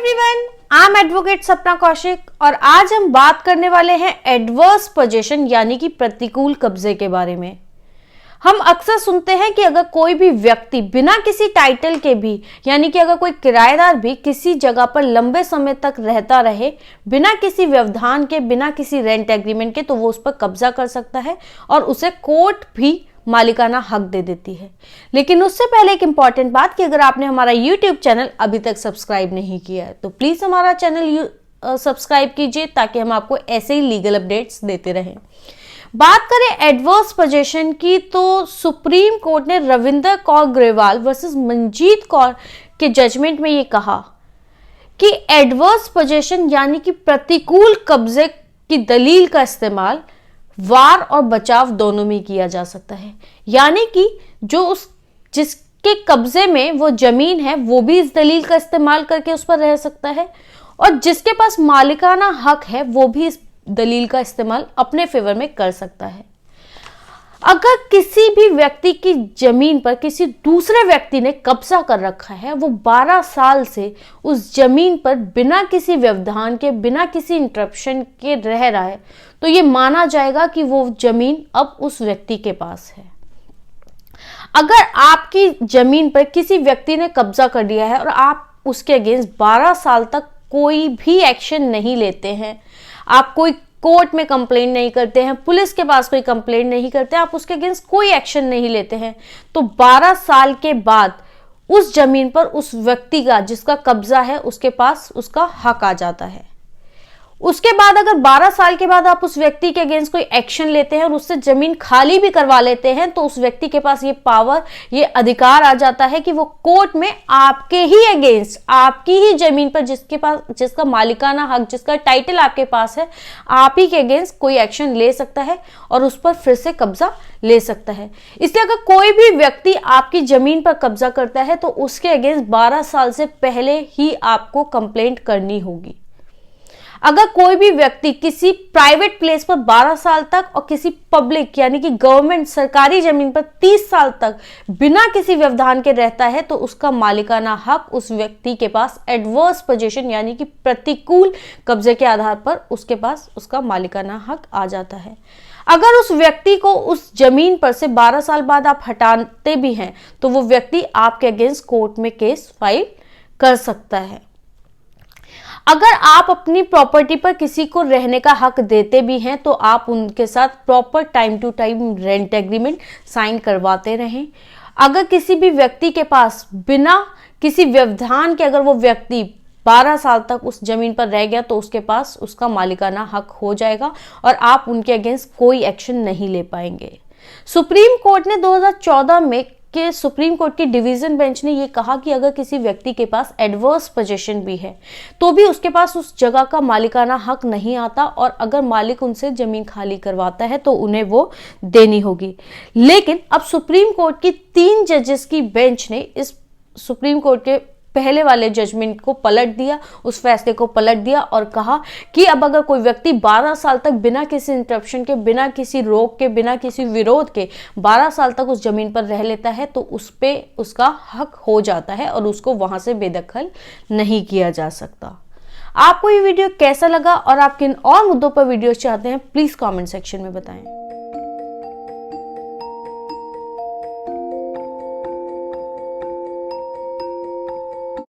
Everyone, I am advocate सपना कौशिक और आज हम बात करने वाले हैं एडवर्स पोजेशन यानी कि प्रतिकूल कब्जे के बारे में। हम अक्सर सुनते हैं कि अगर कोई भी व्यक्ति बिना किसी टाइटल के भी यानी कि अगर कोई किराएदार भी किसी जगह पर लंबे समय तक रहता रहे बिना किसी व्यवधान के, बिना किसी रेंट एग्रीमेंट के, तो वो उस पर कब्जा कर सकता है और उसे कोर्ट भी मालिकाना हक दे देती है। लेकिन उससे पहले एक इंपॉर्टेंट बात कि अगर आपने हमारा YouTube चैनल अभी तक सब्सक्राइब नहीं किया है तो प्लीज हमारा चैनल सब्सक्राइब कीजिए ताकि हम आपको ऐसे ही लीगल अपडेट्स देते रहें। बात करें एडवर्स पोजेशन की तो सुप्रीम कोर्ट ने रविंदर कौर ग्रेवाल वर्सेस मंजीत कौर के जजमेंट में ये कहा कि एडवर्स पोजेशन यानी कि प्रतिकूल कब्जे की दलील का इस्तेमाल वार और बचाव दोनों में किया जा सकता है। यानी कि जिसके कब्जे में वो जमीन है वो भी इस दलील का इस्तेमाल करके उस पर रह सकता है और जिसके पास मालिकाना हक है वो भी इस दलील का इस्तेमाल अपने फेवर में कर सकता है। अगर किसी भी व्यक्ति की जमीन पर किसी दूसरे व्यक्ति ने कब्जा कर रखा है, वो 12 साल से उस जमीन पर बिना किसी व्यवधान के, बिना किसी इंटरप्शन के रह रहा है, तो ये माना जाएगा कि वो जमीन अब उस व्यक्ति के पास है। अगर आपकी जमीन पर किसी व्यक्ति ने कब्जा कर लिया है और आप उसके अगेंस्ट 12 साल तक कोई भी एक्शन नहीं लेते हैं, आप कोई कोर्ट में कंप्लेंट नहीं करते हैं, पुलिस के पास कोई कंप्लेंट नहीं करते, आप उसके अगेंस्ट कोई एक्शन नहीं लेते हैं, तो 12 साल के बाद उस जमीन पर उस व्यक्ति का जिसका कब्जा है उसके पास उसका हक आ जाता है। उसके बाद अगर 12 साल के बाद आप उस व्यक्ति के अगेंस्ट कोई एक्शन लेते हैं और उससे जमीन खाली भी करवा लेते हैं तो उस व्यक्ति के पास ये पावर, ये अधिकार आ जाता है कि वो कोर्ट में आपके ही अगेंस्ट, आपकी ही जमीन पर जिसका मालिकाना हक, जिसका टाइटल आपके पास है, आप ही के अगेंस्ट कोई एक्शन ले सकता है और उस पर फिर से कब्जा ले सकता है। इसलिए अगर कोई भी व्यक्ति आपकी जमीन पर कब्जा करता है तो उसके अगेंस्ट 12 साल से पहले ही आपको कंप्लेंट करनी होगी। अगर कोई भी व्यक्ति किसी प्राइवेट प्लेस पर 12 साल तक और किसी पब्लिक यानी कि गवर्नमेंट सरकारी जमीन पर 30 साल तक बिना किसी व्यवधान के रहता है तो उसका मालिकाना हक उस व्यक्ति के पास एडवर्स पोजीशन यानी कि प्रतिकूल कब्जे के आधार पर उसके पास उसका मालिकाना हक आ जाता है। अगर उस व्यक्ति को उस जमीन पर से 12 साल बाद आप हटाते भी हैं तो वो व्यक्ति आपके अगेंस्ट कोर्ट में केस फाइल कर सकता है। अगर आप अपनी प्रॉपर्टी पर किसी को रहने का हक देते भी हैं तो आप उनके साथ proper time to time rent agreement sign करवाते रहें। अगर किसी भी व्यक्ति के पास बिना किसी व्यवधान के अगर वो व्यक्ति 12 साल तक उस जमीन पर रह गया तो उसके पास उसका मालिकाना हक हो जाएगा और आप उनके अगेंस्ट कोई एक्शन नहीं ले पाएंगे। सुप्रीम कोर्ट ने 2014 में कि सुप्रीम कोर्ट की डिवीजन बेंच ने यह कहा कि अगर किसी व्यक्ति के पास एडवर्स पोजीशन भी है तो भी उसके पास उस जगह का मालिकाना हक नहीं आता और अगर मालिक उनसे जमीन खाली करवाता है तो उन्हें वो देनी होगी। लेकिन अब सुप्रीम कोर्ट की 3 जजेस की बेंच ने इस सुप्रीम कोर्ट के पहले वाले जजमेंट को पलट दिया, उस फैसले को पलट दिया और कहा कि अब अगर कोई व्यक्ति 12 साल तक बिना किसी इंटरप्शन के, बिना किसी रोक के, बिना किसी विरोध के 12 साल तक उस जमीन पर रह लेता है तो उस पे उसका हक हो जाता है और उसको वहां से बेदखल नहीं किया जा सकता। आपको ये वीडियो कैसा लगा और आप किन और मुद्दों पर वीडियो चाहते हैं प्लीज कमेंट सेक्शन में बताएं।